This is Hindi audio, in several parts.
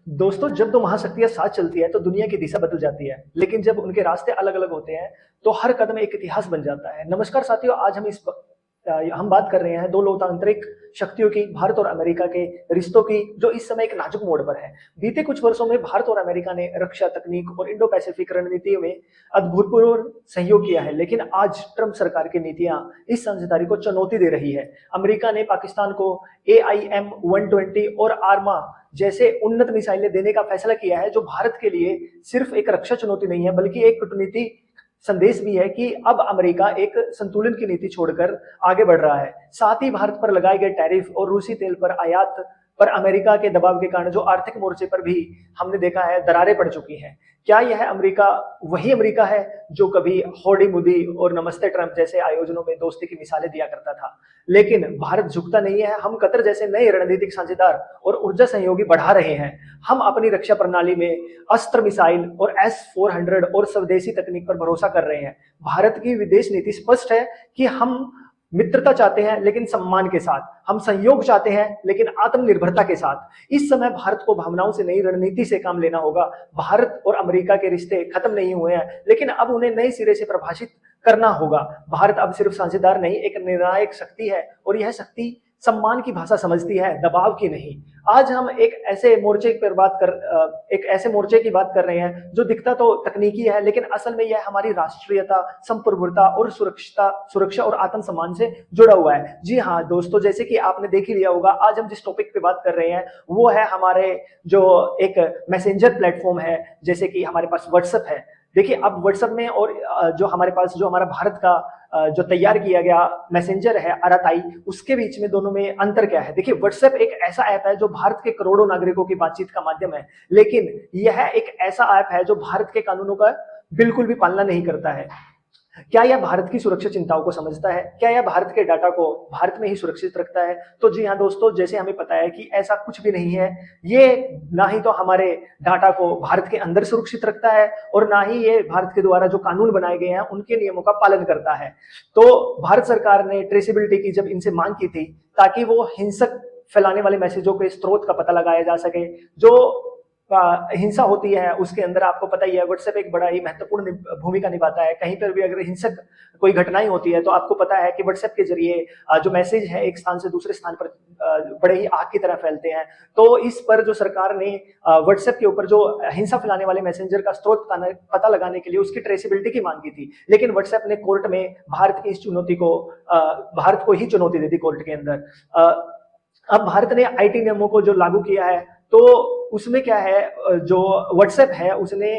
दोस्तों, जब दो महाशक्तियां साथ चलती है तो दुनिया की दिशा बदल जाती है, लेकिन जब उनके रास्ते अलग अलग होते हैं तो हर कदम एक इतिहास बन जाता है। नमस्कार साथियों, आज हम बात कर रहे हैं दो लोकतांत्रिक शक्तियों की, भारत और अमेरिका के रिश्तों की, जो इस समय एक नाजुक मोड़ पर है। बीते कुछ वर्षों में भारत और अमेरिका ने रक्षा, तकनीक और इंडो पैसिफिक रणनीतियों में अभूतपूर्व सहयोग किया है, लेकिन आज ट्रंप सरकार की नीतियां इस साझेदारी को चुनौती दे रही है। अमेरिका ने पाकिस्तान को AIM-120 और आर्मा जैसे उन्नत मिसाइलें देने का फैसला किया है, जो भारत के लिए सिर्फ एक रक्षा चुनौती नहीं है बल्कि एक कूटनीति संदेश भी है कि अब अमेरिका एक संतुलन की नीति छोड़कर आगे बढ़ रहा है। साथ ही भारत पर लगाए गए टैरिफ और रूसी तेल पर आयात पर अमेरिका के दबाव के कारण जो आर्थिक मोर्चे पर भी हमने देखा है दरारें पड़ चुकी हैं। क्या यह अमेरिका वही अमेरिका है जो कभी हौडी मोदी और नमस्ते ट्रंप जैसे आयोजनों में दोस्ती की मिसालें दिया करता था? लेकिन भारत झुकता नहीं है। हम कतर जैसे नए रणनीतिक साझेदार और ऊर्जा सहयोगी बढ़ा रहे हैं। हम अपनी रक्षा प्रणाली में अस्त्र, मिसाइल और S-400 और स्वदेशी तकनीक पर भरोसा कर रहे हैं। भारत की विदेश नीति स्पष्ट है कि हम मित्रता चाहते हैं लेकिन सम्मान के साथ, हम संयोग चाहते हैं लेकिन आत्मनिर्भरता के साथ। इस समय भारत को भावनाओं से नई रणनीति से काम लेना होगा। भारत और अमेरिका के रिश्ते खत्म नहीं हुए हैं, लेकिन अब उन्हें नए सिरे से परिभाषित करना होगा। भारत अब सिर्फ साझेदार नहीं, एक निर्णायक शक्ति है, और यह शक्ति सम्मान की भाषा समझती है, दबाव की नहीं। आज हम एक ऐसे मोर्चे की बात कर रहे हैं जो दिखता तो तकनीकी है, लेकिन असल में यह हमारी राष्ट्रीयता, संप्रभुता और सुरक्षा और आत्मसम्मान से जुड़ा हुआ है। जी हाँ दोस्तों, जैसे कि आपने देख ही लिया होगा, आज हम जिस टॉपिक पे बात कर रहे हैं वो है हमारे जो एक मैसेंजर प्लेटफॉर्म है, जैसे कि हमारे पास व्हाट्सएप है। देखिए, अब व्हाट्सएप में और जो हमारे पास जो हमारा भारत का जो तैयार किया गया मैसेंजर है आरआईआई, उसके बीच में दोनों में अंतर क्या है? देखिए, व्हाट्सएप एक ऐसा ऐप है जो भारत के करोड़ों नागरिकों की बातचीत का माध्यम है, लेकिन यह एक ऐसा ऐप है जो भारत के कानूनों का बिल्कुल भी पालना नहीं करता है। क्या यह भारत की सुरक्षा चिंताओं को समझता है? क्या यह भारत के डाटा को भारत में ही सुरक्षित रखता है? तो जी हाँ दोस्तों, जैसे हमें पता है कि ऐसा कुछ भी नहीं है। ये ना ही तो हमारे डाटा को भारत के अंदर सुरक्षित रखता है और ना ही ये भारत के द्वारा जो कानून बनाए गए हैं उनके नियमों का पालन करता है। तो भारत सरकार ने ट्रेसेबिलिटी की जब इनसे मांग की थी ताकि वो हिंसक फैलाने वाले मैसेजों के स्रोत का पता लगाया जा सके, जो हिंसा होती है उसके अंदर आपको पता ही है व्हाट्सएप एक बड़ा ही महत्वपूर्ण भूमिका निभाता है। कहीं पर भी अगर हिंसक कोई घटनाएं होती है तो आपको पता है कि व्हाट्सएप के जरिए जो मैसेज है एक स्थान से दूसरे स्थान पर बड़े ही आग की तरह फैलते हैं। तो इस पर जो सरकार ने व्हाट्सएप के ऊपर जो हिंसा फैलाने वाले मैसेंजर का स्रोत पता लगाने के लिए उसकी ट्रेसेबिलिटी की मांग की थी, लेकिन व्हाट्सएप ने कोर्ट में भारत की इस चुनौती को भारत को ही चुनौती दी थी कोर्ट के अंदर। अब भारत ने आईटी नियमों को जो लागू किया है तो उसमें क्या है, जो व्हाट्सएप है उसने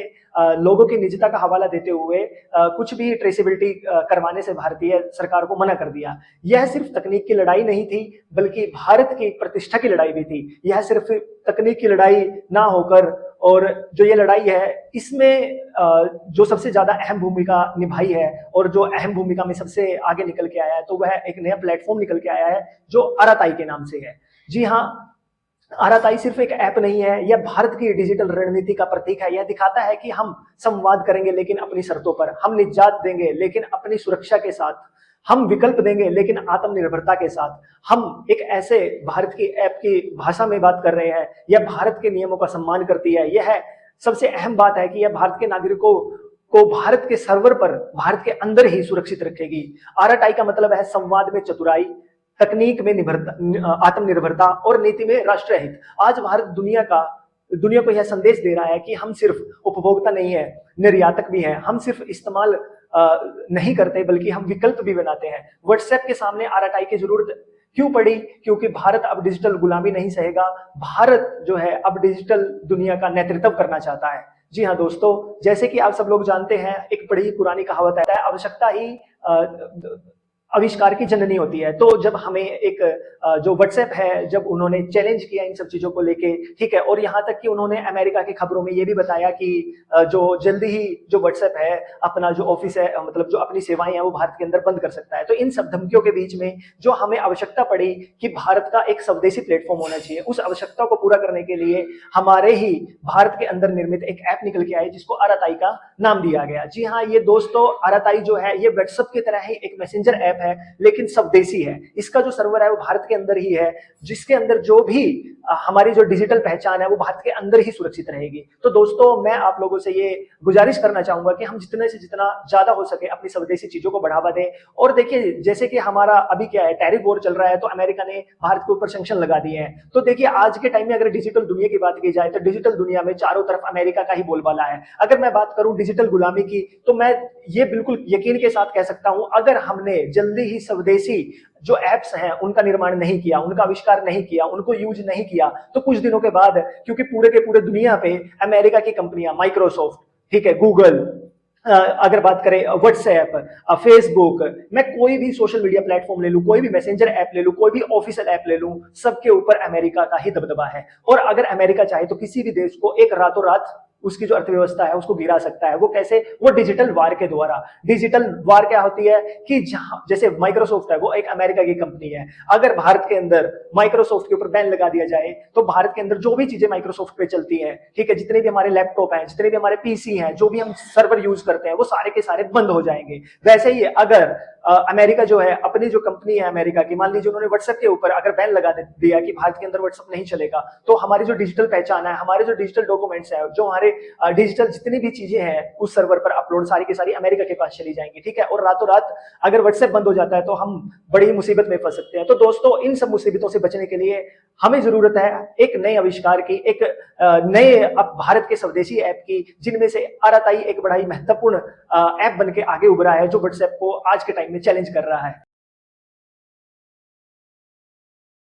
लोगों की निजता का हवाला देते हुए कुछ भी ट्रेसेबिलिटी करवाने से भारतीय सरकार को मना कर दिया। यह सिर्फ तकनीक की लड़ाई नहीं थी बल्कि भारत की प्रतिष्ठा की लड़ाई भी थी। यह सिर्फ तकनीक की लड़ाई ना होकर, और जो ये लड़ाई है इसमें जो सबसे ज्यादा अहम भूमिका निभाई है और जो अहम भूमिका में सबसे आगे निकल के आया है तो वह एक नया प्लेटफॉर्म निकल के आया है जो आरआईआई के नाम से है। जी हाँ, आरआईआई सिर्फ एक ऐप नहीं है, यह भारत की डिजिटल रणनीति का प्रतीक है। यह दिखाता है कि हम संवाद करेंगे लेकिन अपनी शर्तों पर, हम निजात देंगे लेकिन अपनी सुरक्षा के साथ, हम विकल्प देंगे लेकिन आत्मनिर्भरता के साथ। हम एक ऐसे भारत की ऐप की भाषा में बात कर रहे हैं, यह भारत के नियमों का सम्मान करती है। यह सबसे अहम बात है कि यह भारत के नागरिकों को भारत के सर्वर पर, भारत के अंदर ही सुरक्षित रखेगी। आरआईआई का मतलब है संवाद में चतुराई, तकनीक में आत्मनिर्भरता और नीति में राष्ट्रीय हित। आज भारत दुनिया को यह संदेश दे रहा है कि हम सिर्फ उपभोक्ता नहीं है, निर्यातक भी हैं। हम सिर्फ इस्तेमाल नहीं करते बल्कि हम विकल्प भी बनाते हैं। व्हाट्सएप के सामने आरआईआई की जरूरत क्यों पड़ी? क्योंकि भारत अब डिजिटल गुलामी नहीं सहेगा। भारत जो है अब डिजिटल दुनिया का नेतृत्व करना चाहता है। जी हाँ दोस्तों, जैसे कि आप सब लोग जानते हैं, एक बड़ी पुरानी कहावत है, आवश्यकता ही आविष्कार की जननी होती है। तो जब हमें एक जो व्हाट्सएप है, जब उन्होंने चैलेंज किया इन सब चीजों को लेके, ठीक है, और यहाँ तक कि उन्होंने अमेरिका की खबरों में ये भी बताया कि जो जल्दी ही जो व्हाट्सएप है अपना जो ऑफिस है, मतलब जो अपनी सेवाएं हैं वो भारत के अंदर बंद कर सकता है। तो इन सब धमकियों के बीच में जो हमें आवश्यकता पड़ी कि भारत का एक स्वदेशी प्लेटफॉर्म होना चाहिए, उस आवश्यकता को पूरा करने के लिए हमारे ही भारत के अंदर निर्मित एक ऐप निकल के आई जिसको आरआईआई का नाम दिया गया। जी हाँ, ये दोस्तों आराताई जो है ये व्हाट्सएप की तरह ही एक मैसेंजर ऐप है, लेकिन स्वदेशी है। इसका जो सर्वर है वो भारत के अंदर ही है, जिसके अंदर जो भी हमारी जो डिजिटल पहचान है वो भारत के अंदर ही सुरक्षित रहेगी। तो दोस्तों मैं आप लोगों से ये गुजारिश करना चाहूंगा कि हम जितने से जितना ज्यादा हो सके अपनी स्वदेशी चीजों को बढ़ावा दें। और देखिए, जैसे कि हमारा अभी क्या है, टैरिफ वॉर चल रहा है, तो अमेरिका ने भारत के ऊपर सैंक्शन लगा दिए हैं। तो देखिए, आज के टाइम में अगर डिजिटल दुनिया की बात की जाए तो डिजिटल दुनिया में चारों तरफ अमेरिका का ही बोलबाला है। अगर मैं बात करूं डिजिटल गुलामी की, तो मैं ये बिल्कुल यकीन के साथ कह सकता हूं, अगर हमने जल्दी ही स्वदेशी जो एप्स हैं उनका निर्माण नहीं किया, उनका आविष्कार नहीं किया, उनको यूज नहीं किया, तो कुछ दिनों के बाद, क्योंकि पूरे के पूरे दुनिया पे अमेरिका की कंपनियां, माइक्रोसॉफ्ट, ठीक है, गूगल, अगर बात करें व्हाट्सएप, फेसबुक, मैं कोई भी सोशल मीडिया प्लेटफॉर्म ले लूं, कोई भी मैसेंजर ऐप ले लूं, कोई भी ऑफिशियल ऐप ले लूं, सबके ऊपर अमेरिका का ही दबदबा है। और अगर अमेरिका चाहे तो किसी भी देश को एक रातों रात उसकी जो अर्थव्यवस्था है उसको गिरा सकता है। वो कैसे? वो डिजिटल वार के द्वारा। डिजिटल वार क्या होती है कि जहां जैसे माइक्रोसॉफ्ट है, वो एक अमेरिका की कंपनी है, अगर भारत के अंदर माइक्रोसॉफ्ट के ऊपर बैन लगा दिया जाए तो भारत के अंदर जो भी चीजें माइक्रोसॉफ्ट पे चलती हैं, ठीक है, जितने भी हमारे लैपटॉप हैं, जितने भी हमारे पीसी हैं, जो भी हम सर्वर यूज करते हैं, वो सारे के सारे बंद हो जाएंगे। वैसे ही अगर अमेरिका जो है, अपनी जो कंपनी है अमेरिका की, मान लीजिए उन्होंने व्हाट्सएप के ऊपर अगर बैन लगा दिया कि भारत के अंदर व्हाट्सएप नहीं चलेगा, तो हमारी जो डिजिटल पहचान है, हमारे जो डिजिटल डॉक्यूमेंट्स है, जो हमारे डिजिटल जितनी भी चीजें हैं उस सर्वर पर अपलोड सारी की सारी अमेरिका के पास चली जाएंगी, ठीक है। और रातों रात अगर व्हाट्सएप बंद हो जाता है तो हम बड़ी मुसीबत में फंस सकते हैं। तो दोस्तों, इन सब मुसीबतों से बचने के लिए हमें जरूरत है एक नए आविष्कार की, एक नए भारत के स्वदेशी ऐप की, जिनमें से आराताई एक बड़ा ही महत्वपूर्ण ऐप बन के आगे उभरा है, जो व्हाट्सएप को आज के टाइम में चैलेंज कर रहा है।